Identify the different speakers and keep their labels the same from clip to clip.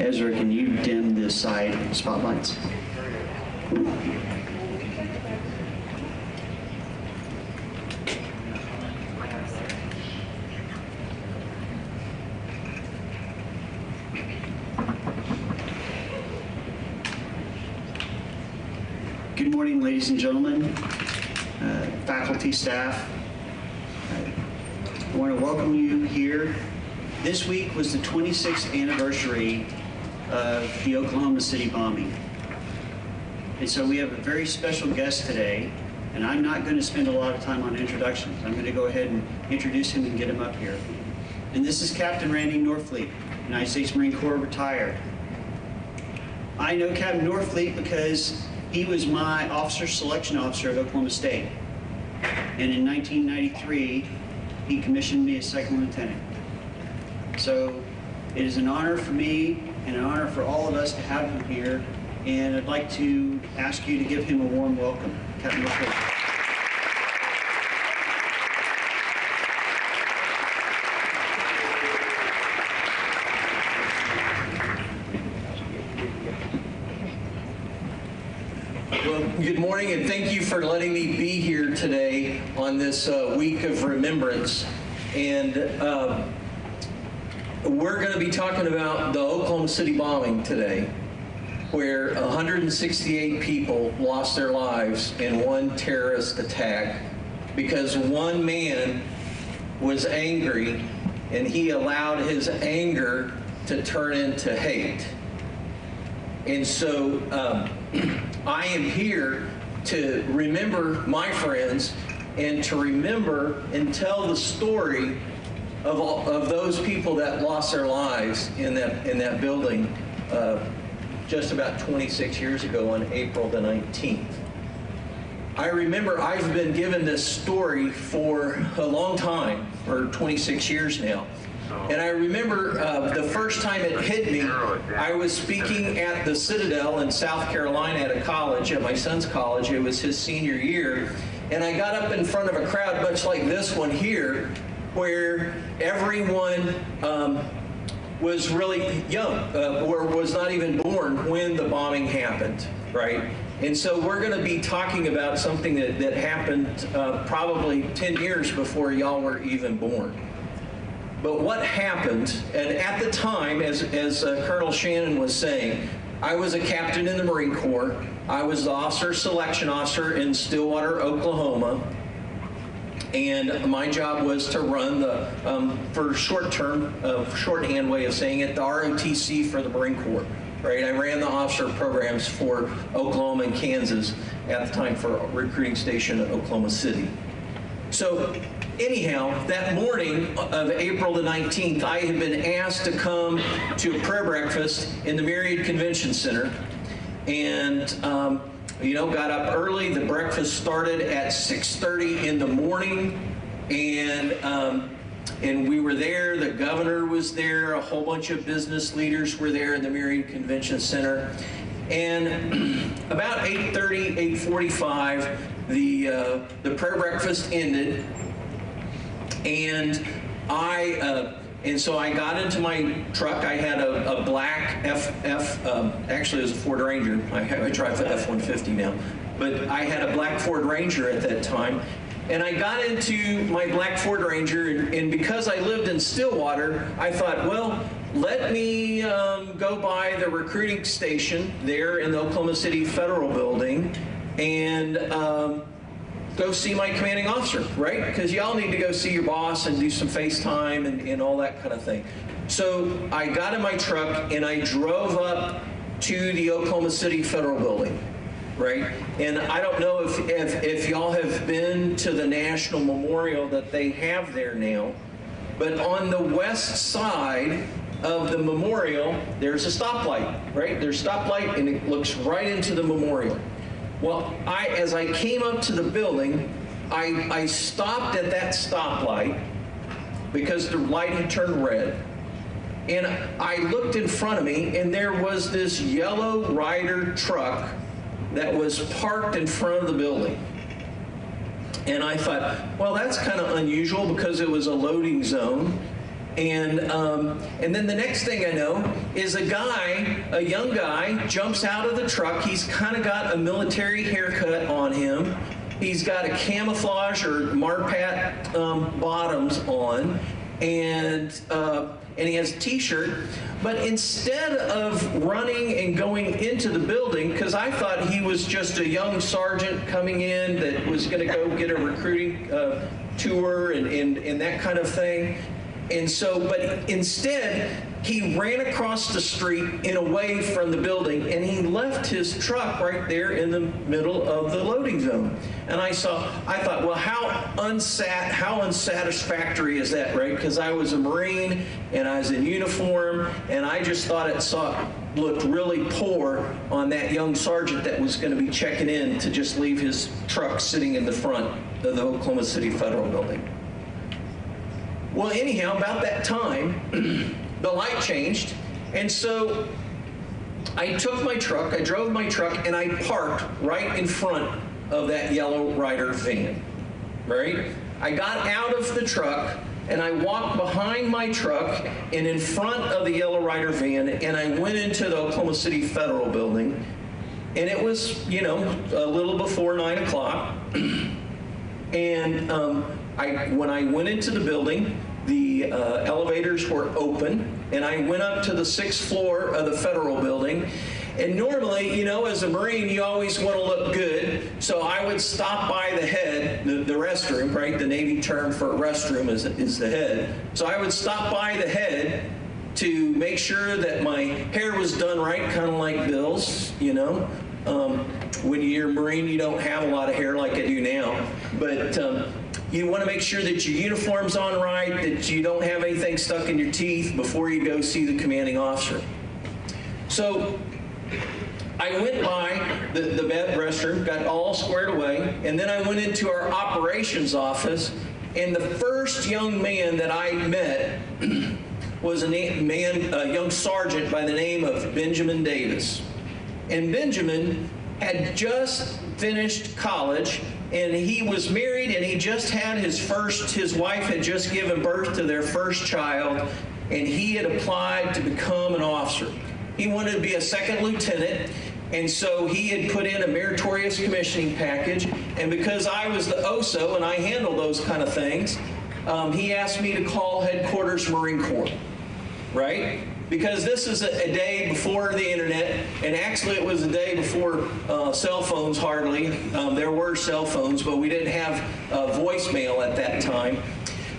Speaker 1: Ezra, can you dim the side spotlights? Good morning, ladies and gentlemen, faculty, staff. I want to welcome you here. This week was the 26th anniversary of the Oklahoma City bombing. And so we have a very special guest today, and I'm not going to spend a lot of time on introductions. I'm going to go ahead and introduce him and get him up here. And this is Captain Randy Norfleet, United States Marine Corps retired. I know Captain Norfleet because he was my officer selection officer at Oklahoma State. And in 1993, he commissioned me as second lieutenant. So it is an honor for me and an honor for all of us to have him here. And I'd like to ask you to give him a warm welcome. Captain Norfleet.
Speaker 2: Good morning, and thank you for letting me be here today on this week of remembrance. And we're going to be talking about the Oklahoma City bombing today, where 168 people lost their lives in one terrorist attack because one man was angry and he allowed his anger to turn into hate. And so I am here to remember my friends and to remember and tell the story of those people that lost their lives in that building just about 26 years ago on April the 19th. I remember I've been given this story for a long time, for 26 years now. And I remember the first time it hit me, I was speaking at the Citadel in South Carolina at a college, at my son's college. It was his senior year. And I got up in front of a crowd much like this one here, where everyone was really young, or was not even born when the bombing happened, right? And so we're going to be talking about something that happened probably 10 years before y'all were even born. But what happened, and at the time, as Colonel Shannon was saying, I was a captain in the Marine Corps. I was the officer selection officer in Stillwater, Oklahoma. And my job was to run the, for short-term, shorthand way of saying it, the ROTC for the Marine Corps, right? I ran the officer programs for Oklahoma and Kansas at the time for a recruiting station at Oklahoma City. So anyhow, that morning of April the 19th, I had been asked to come to a prayer breakfast in the Marriott Convention Center. And you know, got up early. The breakfast started at 6:30 in the morning, and we were there. The governor was there. A whole bunch of business leaders were there in the Marriott Convention Center. And about 8:30, 8:45, the prayer breakfast ended, and so I got into my truck. I had a black actually it was a Ford Ranger. I drive the F-150 now. But I had a black Ford Ranger at that time. And I got into my black Ford Ranger, and because I lived in Stillwater, I thought, well, let me go by the recruiting station there in the Oklahoma City Federal Building and go see my commanding officer, right? Because y'all need to go see your boss and do some FaceTime and all that kind of thing. So I got in my truck and I drove up to the Oklahoma City Federal Building, right? And I don't know if y'all have been to the National Memorial that they have there now, but on the west side of the memorial, there's a stoplight, right? There's a stoplight and it looks right into the memorial. Well, as I came up to the building, I stopped at that stoplight because the light had turned red. And I looked in front of me, and there was this yellow Ryder truck that was parked in front of the building. And I thought, well, that's kind of unusual because it was a loading zone. And then the next thing I know is a young guy, jumps out of the truck. He's kind of got a military haircut on him. He's got a camouflage or Marpat bottoms on, and he has a t-shirt. But instead of running and going into the building, because I thought he was just a young sergeant coming in that was going to go get a recruiting tour and that kind of thing. And so, but instead, he ran across the street and away from the building, and he left his truck right there in the middle of the loading zone. And I thought, well, how unsatisfactory is that, right? Because I was a Marine and I was in uniform, and I just thought it looked really poor on that young sergeant that was going to be checking in to just leave his truck sitting in the front of the Oklahoma City Federal Building. Well, anyhow, about that time, the light changed, and so I took my truck, I drove my truck, and I parked right in front of that yellow Ryder van, right? I got out of the truck, and I walked behind my truck and in front of the yellow Ryder van, and I went into the Oklahoma City Federal Building, and it was, a little before 9 o'clock, and when I went into the building, the elevators were open, and I went up to the 6th floor of the Federal Building. And normally, as a Marine, you always want to look good, so I would stop by the head, the restroom, right? The Navy term for a restroom is the head. So I would stop by the head to make sure that my hair was done right, kind of like Bill's, When you're a Marine, you don't have a lot of hair like I do now, but you want to make sure that your uniform's on right, that you don't have anything stuck in your teeth before you go see the commanding officer. So I went by the restroom, got all squared away, and then I went into our operations office, and the first young man that I met was a young sergeant by the name of Benjamin Davis. And Benjamin had just finished college, and he was married, and he just had his wife had just given birth to their first child, and he had applied to become an officer. He wanted to be a second lieutenant, and so he had put in a meritorious commissioning package, and because I was the OSO and I handle those kind of things, he asked me to call headquarters Marine Corps, right? Because this is a day before the internet, and actually it was a day before cell phones hardly. There were cell phones, but we didn't have voicemail at that time.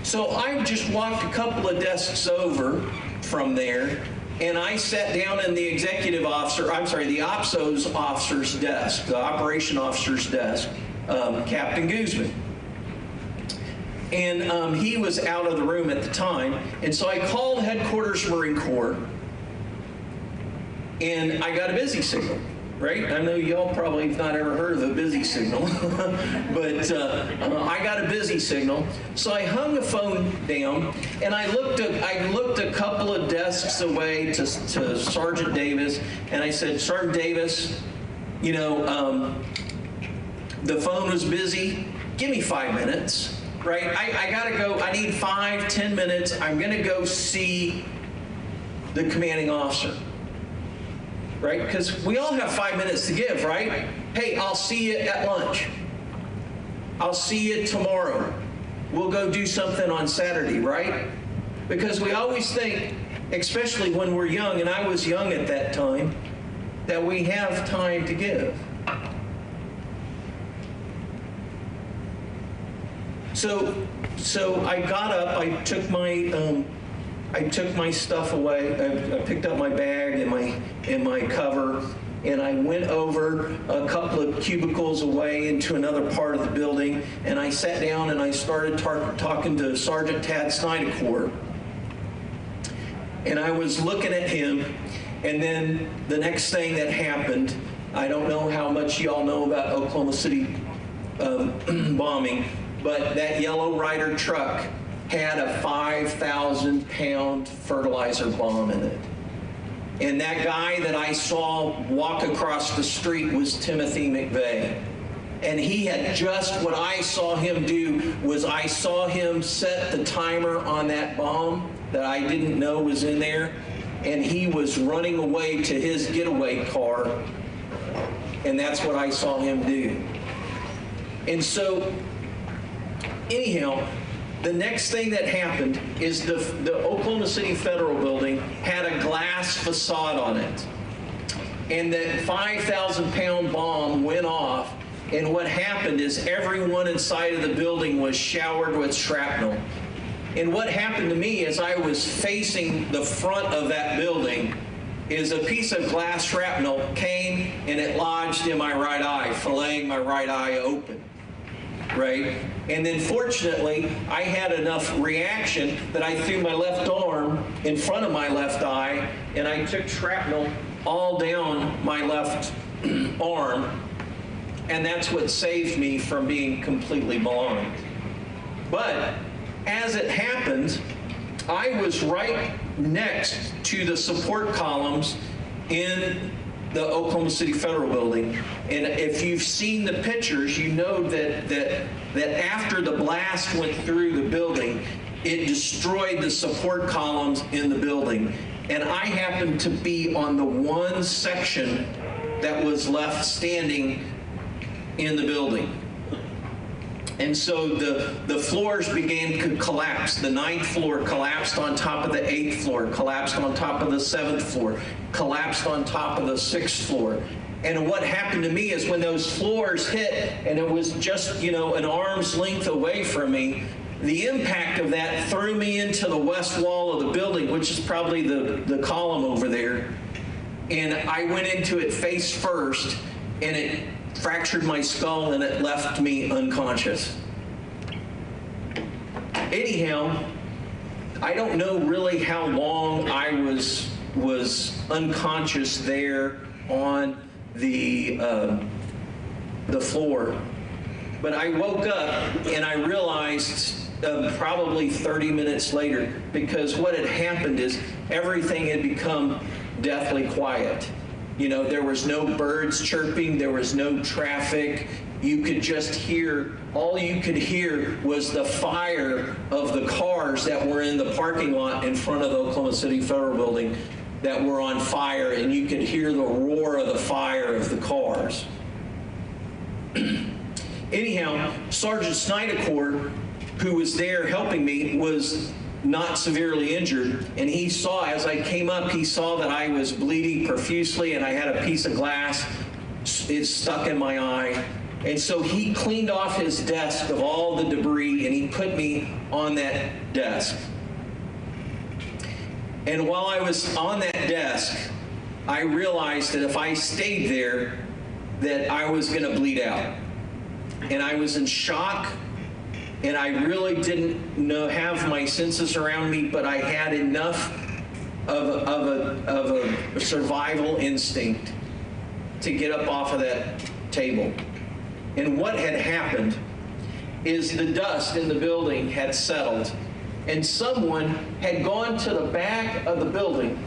Speaker 2: So I just walked a couple of desks over from there, and I sat down in the the OPSO's officer's desk, the operation officer's desk, Captain Guzman. And he was out of the room at the time, and so I called headquarters Marine Corps, and I got a busy signal, right? I know y'all probably have not ever heard of a busy signal, but I got a busy signal. So I hung the phone down, and I looked a couple of desks away to Sergeant Davis, and I said, Sergeant Davis, the phone was busy. Give me 5 minutes. Right, I gotta go, I need 5-10 minutes, I'm gonna go see the commanding officer, right? Because we all have 5 minutes to give, right? Hey, I'll see you at lunch. I'll see you tomorrow. We'll go do something on Saturday, right? Because we always think, especially when we're young, and I was young at that time, that we have time to give. So I got up, I took my stuff away, I picked up my bag and my cover, and I went over a couple of cubicles away into another part of the building, and I sat down and I started talking to Sergeant Tad Snydercourt. And I was looking at him, and then the next thing that happened, I don't know how much y'all know about Oklahoma City bombing, but that yellow Ryder truck had a 5,000-pound fertilizer bomb in it. And that guy that I saw walk across the street was Timothy McVeigh. And he had just, what I saw him do was I saw him set the timer on that bomb, that I didn't know was in there, and he was running away to his getaway car, and that's what I saw him do. And so, anyhow, the next thing that happened is the Oklahoma City Federal Building had a glass facade on it. And that 5,000-pound bomb went off, and what happened is everyone inside of the building was showered with shrapnel. And what happened to me as I was facing the front of that building is a piece of glass shrapnel came and it lodged in my right eye, filleting my right eye open, right? And then fortunately, I had enough reaction that I threw my left arm in front of my left eye, and I took shrapnel all down my left arm, and that's what saved me from being completely blind. But as it happened, I was right next to the support columns in the Oklahoma City Federal Building. And if you've seen the pictures, you know that after the blast went through the building, it destroyed the support columns in the building. And I happened to be on the one section that was left standing in the building. And so the floors began to collapse. The 9th floor collapsed on top of the 8th floor, collapsed on top of the 7th floor, collapsed on top of the 6th floor. And what happened to me is when those floors hit, and it was just, you know, an arm's length away from me, the impact of that threw me into the west wall of the building, which is probably the column over there. And I went into it face first, and it fractured my skull, and it left me unconscious. Anyhow, I don't know really how long I was unconscious there on the floor, but I woke up and I realized probably 30 minutes later, because what had happened is everything had become deathly quiet. You know, there was no birds chirping, there was no traffic. You could just hear, all you could hear was the fire of the cars that were in the parking lot in front of the Oklahoma City Federal Building that were on fire, and you could hear the roar of the fire of the cars. Anyhow, Sergeant Snydercourt, who was there helping me, was not severely injured, and he saw, as I came up, he saw that I was bleeding profusely and I had a piece of glass stuck in my eye. And so he cleaned off his desk of all the debris and he put me on that desk. And while I was on that desk, I realized that if I stayed there, that I was going to bleed out. And I was in shock. And I really didn't have my senses around me, but I had enough of a survival instinct to get up off of that table. And what had happened is the dust in the building had settled, and someone had gone to the back of the building,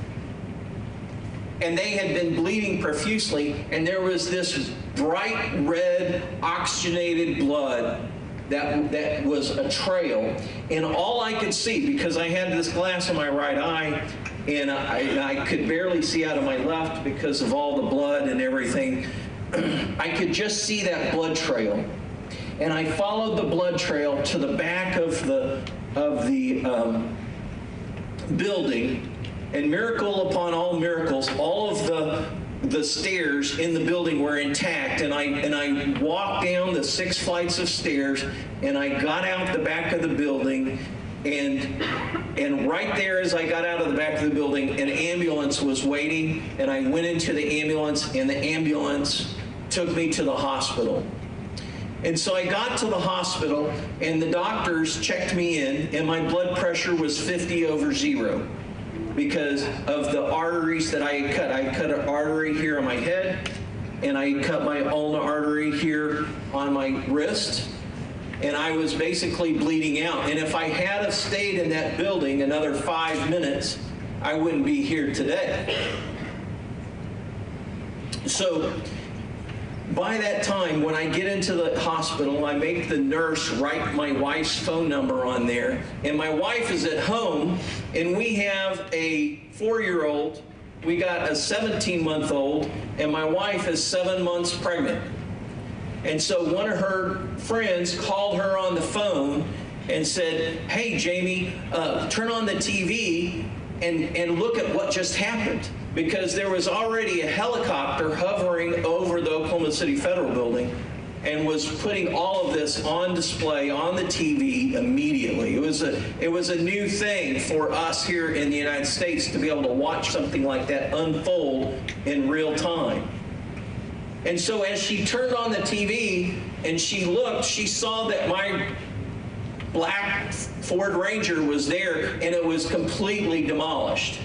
Speaker 2: and they had been bleeding profusely, and there was this bright red oxygenated blood that was a trail. And all I could see, because I had this glass in my right eye, and I could barely see out of my left because of all the blood and everything, I could just see that blood trail. And I followed the blood trail to the back of the building, and miracle upon all miracles, all of the stairs in the building were intact, and I walked down the 6 flights of stairs, and I got out the back of the building, and right there as I got out of the back of the building, an ambulance was waiting, and I went into the ambulance, and the ambulance took me to the hospital. And so I got to the hospital, and the doctors checked me in, and my blood pressure was 50/0. Because of the arteries that I had cut. I cut an artery here on my head, and I cut my ulnar artery here on my wrist, and I was basically bleeding out. And if I had stayed in that building another 5 minutes, I wouldn't be here today. So by that time, when I get into the hospital, I make the nurse write my wife's phone number on there. And my wife is at home, and we have a 4-year-old, we got a 17-month-old, and my wife is 7 months pregnant. And so one of her friends called her on the phone and said, "Hey, Jamie, turn on the TV and look at what just happened." Because there was already a helicopter hovering over the Oklahoma City Federal Building and was putting all of this on display on the TV immediately. It was a new thing for us here in the United States to be able to watch something like that unfold in real time. And so as she turned on the TV and she looked, she saw that my black Ford Ranger was there, and it was completely demolished.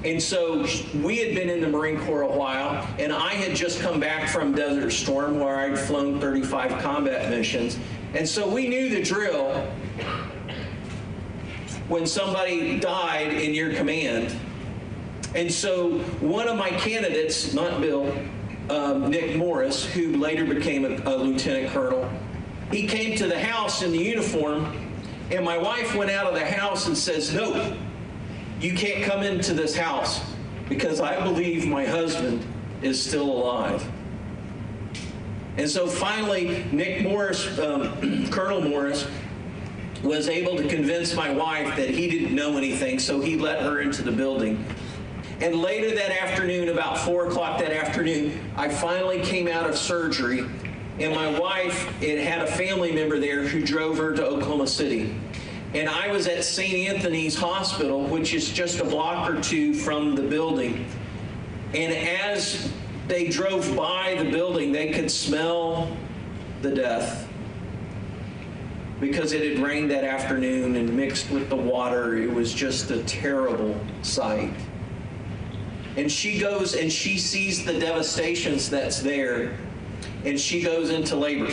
Speaker 2: And so we had been in the Marine Corps a while, and I had just come back from Desert Storm where I'd flown 35 combat missions. And so we knew the drill when somebody died in your command. And so one of my candidates, not Bill, Nick Morris, who later became a lieutenant colonel, he came to the house in the uniform, and my wife went out of the house and says, "No, you can't come into this house because I believe my husband is still alive." And so finally, Nick Morris, Colonel Morris, was able to convince my wife that he didn't know anything, so he let her into the building. And later that afternoon, about 4 o'clock that afternoon, I finally came out of surgery, and my wife had a family member there who drove her to Oklahoma City. And I was at St. Anthony's Hospital, which is just a block or two from the building. And as they drove by the building, they could smell the death, because it had rained that afternoon and mixed with the water. It was just a terrible sight. And she goes and she sees the devastations that's there, and she goes into labor.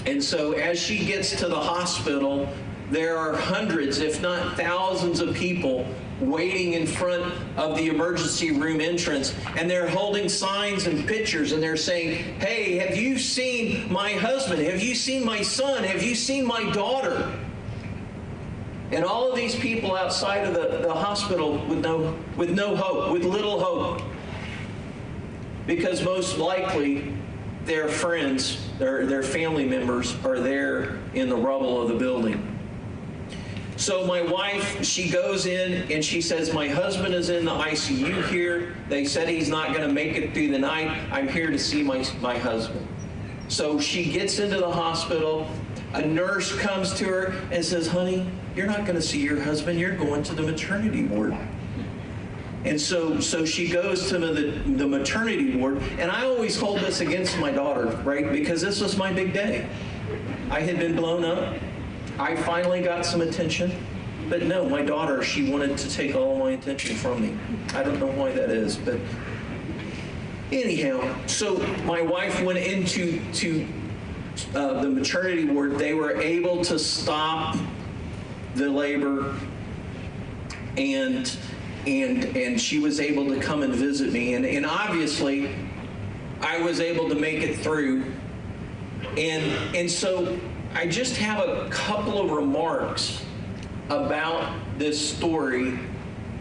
Speaker 2: And so as she gets to the hospital, there are hundreds, if not thousands of people waiting in front of the emergency room entrance, and they're holding signs and pictures, and they're saying, "Hey, have you seen my husband? Have you seen my son? Have you seen my daughter?" And all of these people outside of the hospital with no hope, with little hope, because most likely their friends, their family members are there in the rubble of the building. So my wife, she goes in and she says, "My husband is in the ICU here. They said he's not going to make it through the night. I'm here to see my husband." So she gets into the hospital. A nurse comes to her and says, "Honey, you're not going to see your husband. You're going to the maternity ward." And so she goes to the maternity ward, and I always hold this against my daughter, right? Because this was my big day. I had been blown up. I finally got some attention. But no, my daughter, she wanted to take all my attention from me. I don't know why that is, but anyhow, so my wife went into the maternity ward. They were able to stop the labor, and she was able to come and visit me, and obviously I was able to make it through, and so I just have a couple of remarks about this story,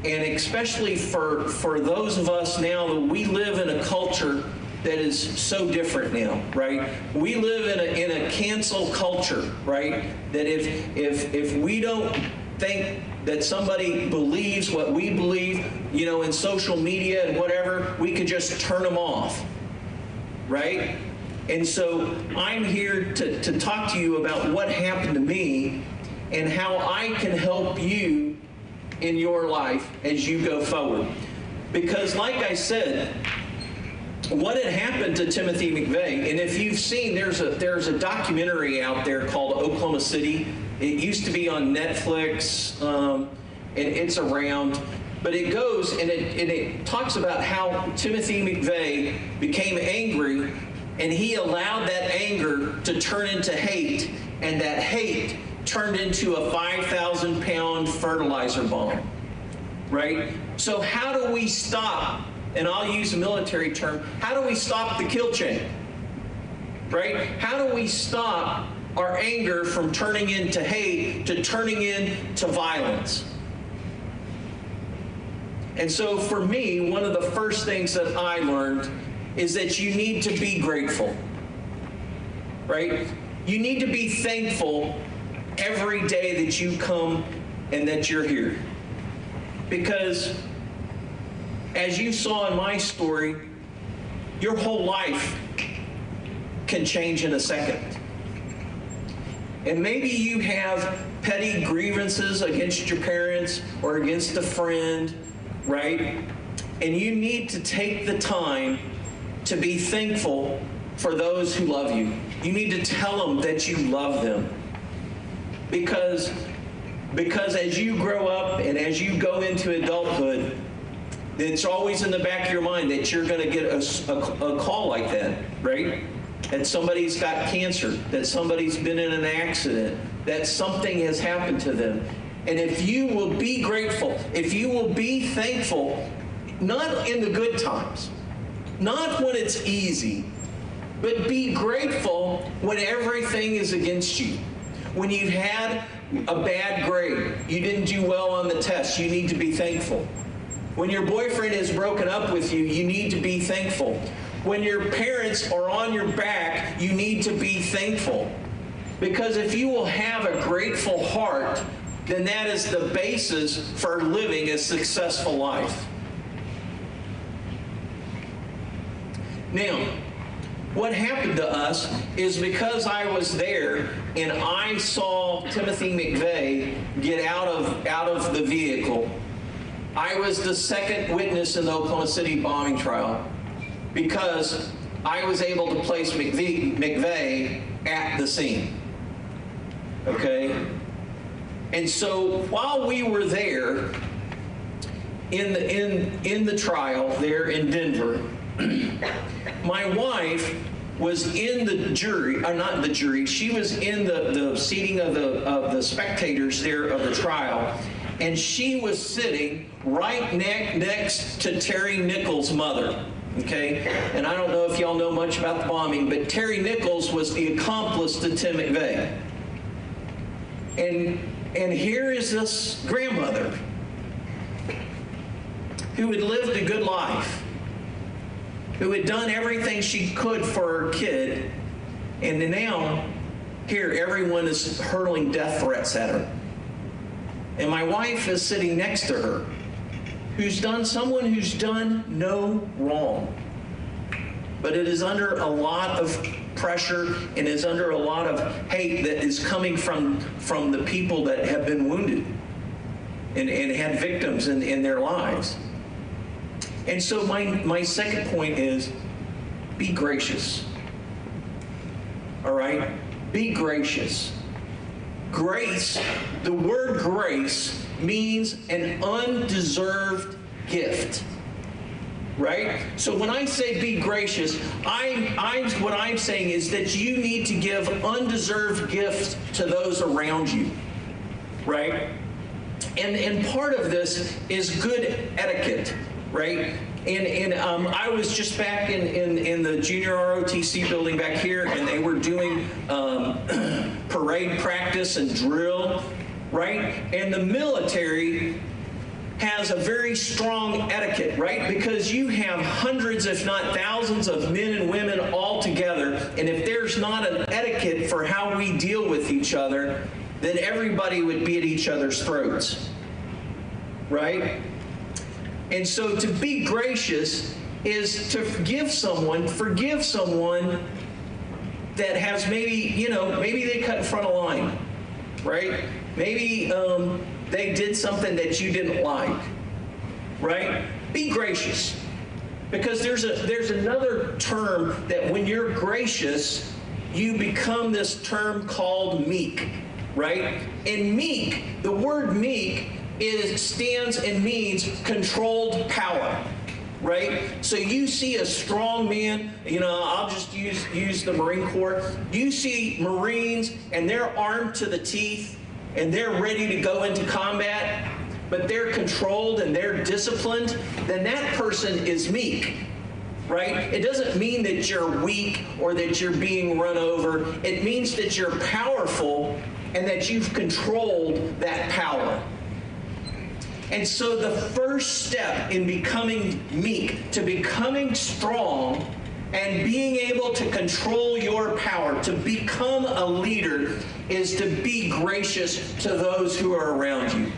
Speaker 2: and especially for those of us now that we live in a culture that is so different now, right? We live in a cancel culture, right? That if we don't think that somebody believes what we believe, in social media and whatever, we can just turn them off, right? And so I'm here to talk to you about what happened to me and how I can help you in your life as you go forward. Because like I said, what had happened to Timothy McVeigh, and if you've seen, there's a documentary out there called Oklahoma City. It used to be on Netflix, and it's around, but it goes and it talks about how Timothy McVeigh became angry, and he allowed that anger to turn into hate, and that hate turned into a 5,000-pound fertilizer bomb, right? So how do we stop and I'll use a military term, how do we stop the kill chain? Right? How do we stop our anger from turning into hate to turning into violence? And so for me, one of the first things that I learned is that you need to be grateful, right? You need to be thankful every day that you come and that you're here. Because as you saw in my story, your whole life can change in a second. And maybe you have petty grievances against your parents or against a friend, right? And you need to take the time to be thankful for those who love you. You need to tell them that you love them. Because as you grow up and as you go into adulthood, it's always in the back of your mind that you're going to get a call like that, right? That somebody's got cancer, that somebody's been in an accident, that something has happened to them. And if you will be grateful, if you will be thankful, not in the good times, not when it's easy, but be grateful when everything is against you. When you've had a bad grade, you didn't do well on the test, you need to be thankful. When your boyfriend is broken up with you, you need to be thankful. When your parents are on your back, you need to be thankful. Because if you will have a grateful heart, then that is the basis for living a successful life. Now, what happened to us is because I was there and I saw Timothy McVeigh get out of the vehicle, I was the second witness in the Oklahoma City bombing trial because I was able to place McVeigh at the scene. Okay? And so while we were there in the trial there in Denver, my wife was in the jury, not the jury, she was in the seating of the spectators there of the trial, and she was sitting right next to Terry Nichols' mother, okay? And I don't know if y'all know much about the bombing, but Terry Nichols was the accomplice to Tim McVeigh. And here is this grandmother who had lived a good life, who had done everything she could for her kid, and now here everyone is hurling death threats at her. And my wife is sitting next to her, someone who's done no wrong. But it is under a lot of pressure and is under a lot of hate that is coming from the people that have been wounded and had victims in their lives. And so my second point is, be gracious. All right? Be gracious. Grace, the word grace means an undeserved gift. Right? So when I say be gracious, what I'm saying is that you need to give undeserved gifts to those around you. Right? And part of this is good etiquette. Right? And I was just back in the junior ROTC building back here, and they were doing parade practice and drill, right? And the military has a very strong etiquette, right? Because you have hundreds, if not thousands, of men and women all together, and if there's not an etiquette for how we deal with each other, then everybody would be at each other's throats, right? And so to be gracious is to forgive someone that has maybe they cut in front of line, right? Maybe they did something that you didn't like, right? Be gracious. Because there's another term that when you're gracious, you become this term called meek, right? And meek, the word meek, stands and means controlled power, right? So you see a strong man, I'll just use the Marine Corps. You see Marines and they're armed to the teeth and they're ready to go into combat. but they're controlled and they're disciplined, then that person is meek, right? It doesn't mean that you're weak or that you're being run over. It means that you're powerful and that you've controlled that power. And so the first step in becoming meek, to becoming strong and being able to control your power, to become a leader, is to be gracious to those who are around you.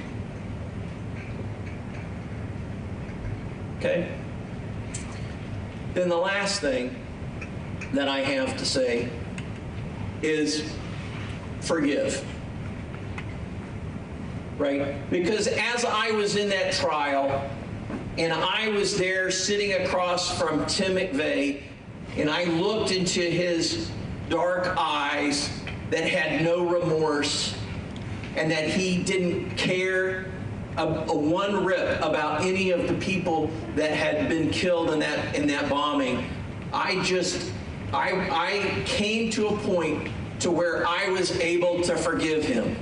Speaker 2: Okay? Then the last thing that I have to say is forgive. Right? Because as I was in that trial, and I was there sitting across from Tim McVeigh, and I looked into his dark eyes that had no remorse, and that he didn't care a one rip about any of the people that had been killed in that bombing. I came to a point to where I was able to forgive him.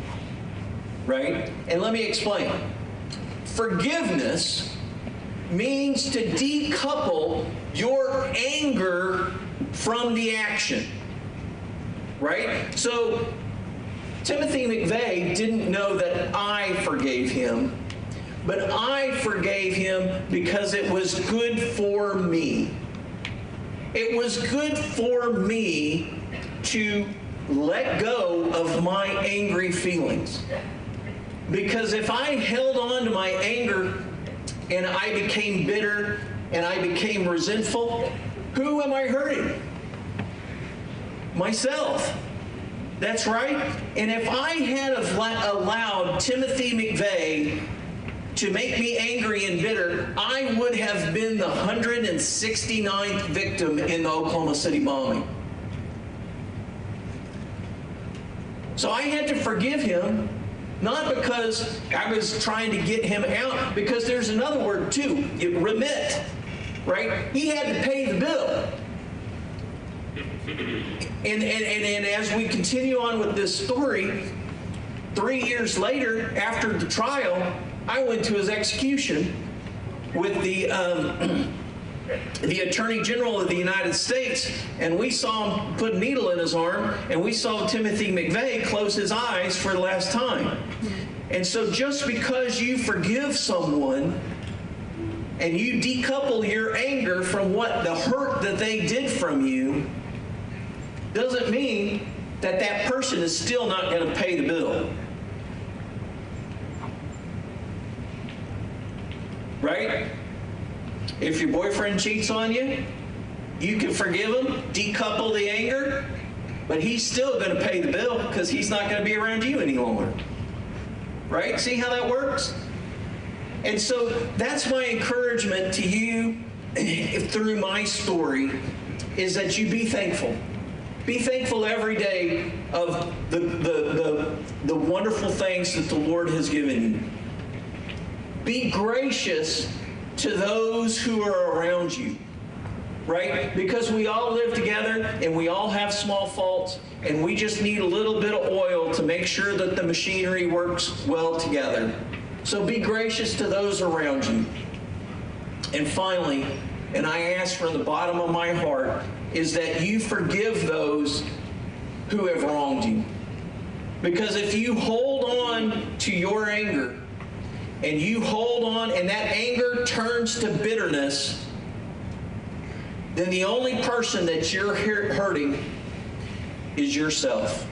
Speaker 2: Right? And let me explain. Forgiveness means to decouple your anger from the action. Right? So Timothy McVeigh didn't know that I forgave him, but I forgave him because it was good for me. It was good for me to let go of my angry feelings. Because if I held on to my anger and I became bitter and I became resentful, who am I hurting? Myself. That's right. And if I had allowed Timothy McVeigh to make me angry and bitter, I would have been the 169th victim in the Oklahoma City bombing. So I had to forgive him. Not because I was trying to get him out, because there's another word too, remit, right? He had to pay the bill. And as we continue on with this story, 3 years later, after the trial, I went to his execution with the Attorney General of the United States, and we saw him put a needle in his arm, and we saw Timothy McVeigh close his eyes for the last time. And so just because you forgive someone and you decouple your anger from what the hurt that they did from you, doesn't mean that that person is still not going to pay the bill. Right? If your boyfriend cheats on you, you can forgive him, decouple the anger, but he's still going to pay the bill because he's not going to be around you any longer. Right? See how that works? And so that's my encouragement to you through my story, is that you be thankful. Be thankful every day of the wonderful things that the Lord has given you. Be gracious to those who are around you, right? Because we all live together and we all have small faults, and we just need a little bit of oil to make sure that the machinery works well together. So be gracious to those around you. And finally, and I ask from the bottom of my heart, is that you forgive those who have wronged you. Because if you hold on to your anger, and you hold on, and that anger turns to bitterness, then the only person that you're hurting is yourself.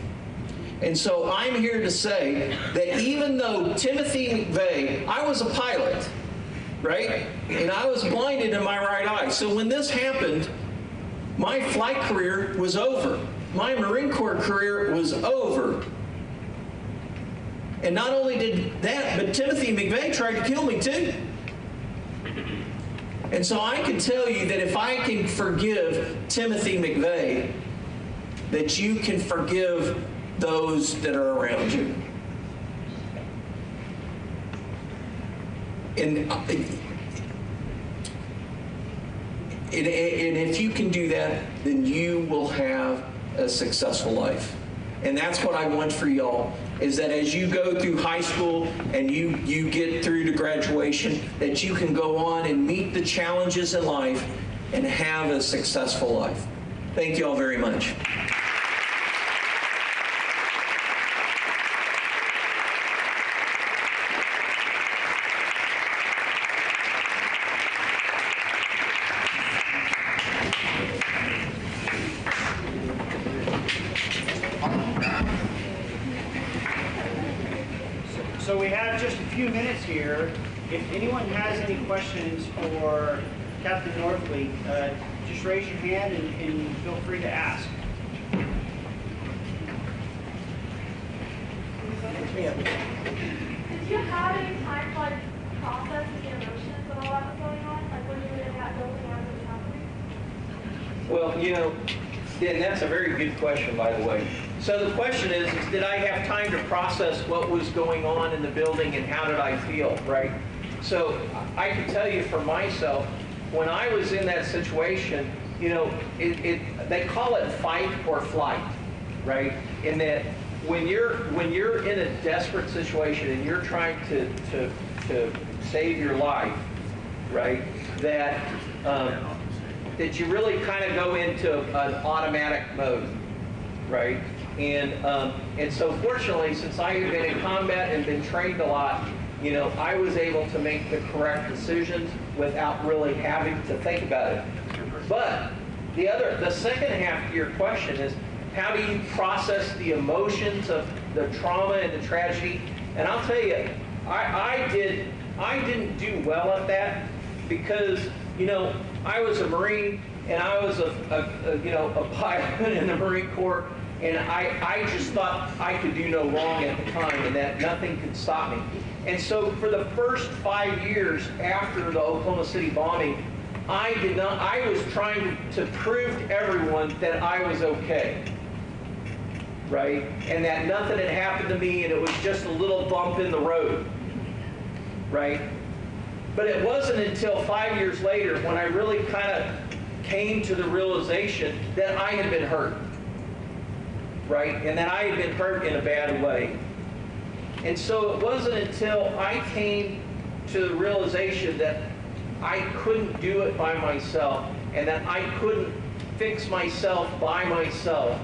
Speaker 2: And so I'm here to say that even though Timothy McVeigh, I was a pilot, right? And I was blinded in my right eye. So when this happened, my flight career was over. My Marine Corps career was over. And not only did that, but Timothy McVeigh tried to kill me too. And so I can tell you that if I can forgive Timothy McVeigh, that you can forgive those that are around you. And if you can do that, then you will have a successful life. And that's what I want for y'all. is that as you go through high school and you get through to graduation, that you can go on and meet the challenges in life and have a successful life. Thank you all very much.
Speaker 1: So we have just a few minutes here. If anyone has any questions for Captain Norfleet, just raise your hand and feel free to ask.
Speaker 3: Did you have any time to like process the emotions and all that was going on? Like when you were in that building as it was happening?
Speaker 2: Well, you know, Dan, that's a very good question, by the way. So the question is did I have time to process what was going on in the building and how did I feel, right? So I can tell you for myself, when I was in that situation, you know, they call it fight or flight, right? In that when you're in a desperate situation and you're trying to save your life, right? That you really kind of go into an automatic mode, right? And so fortunately, since I have been in combat and been trained a lot, you know, I was able to make the correct decisions without really having to think about it. But the second half to your question is, how do you process the emotions of the trauma and the tragedy? And I'll tell you, I didn't do well at that because, you know, I was a Marine and I was a pilot in the Marine Corps, and I just thought I could do no wrong at the time and that nothing could stop me. And so for the first 5 years after the Oklahoma City bombing, I was trying to prove to everyone that I was okay, right? And that nothing had happened to me and it was just a little bump in the road, right? But it wasn't until 5 years later when I really kind of came to the realization that I had been hurt, right? And that I had been hurt in a bad way. And so it wasn't until I came to the realization that I couldn't do it by myself and that I couldn't fix myself by myself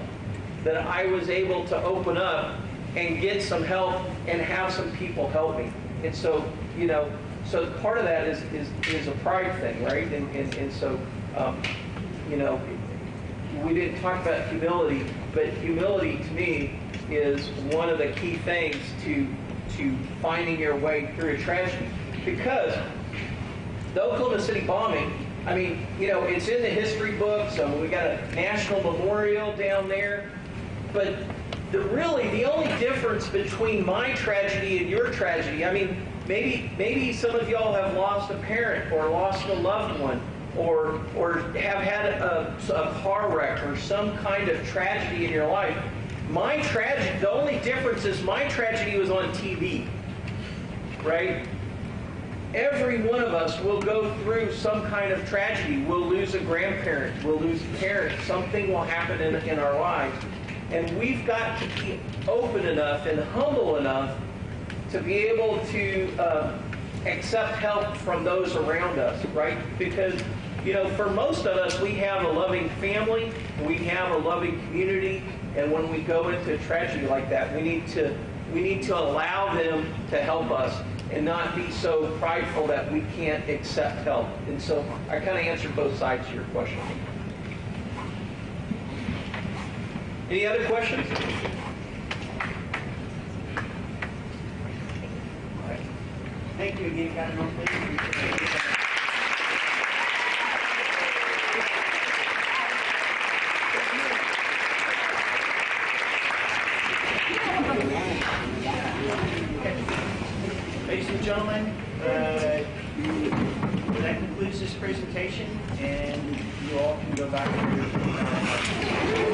Speaker 2: that I was able to open up and get some help and have some people help me. And so, you know, so part of that is a pride thing, right? And so, you know, we didn't talk about humility, but humility to me is one of the key things to finding your way through a tragedy. Because the Oklahoma City bombing, I mean, you know, it's in the history books. We got a national memorial down there. But the only difference between my tragedy and your tragedy, I mean, maybe some of y'all have lost a parent or lost a loved one or have had a car wreck or some kind of tragedy in your life. My tragedy, the only difference is my tragedy was on TV, right? Every one of us will go through some kind of tragedy. We'll lose a grandparent, we'll lose a parent, something will happen in our lives. And we've got to be open enough and humble enough to be able to accept help from those around us, right? Because, you know, for most of us, we have a loving family, we have a loving community, and when we go into a tragedy like that, we need to allow them to help us and not be so prideful that we can't accept help. And so I kind of answered both sides of your question. Any other questions?
Speaker 1: Thank you again, Captain Norfleet. Ladies and gentlemen, that concludes this presentation, and you all can go back to your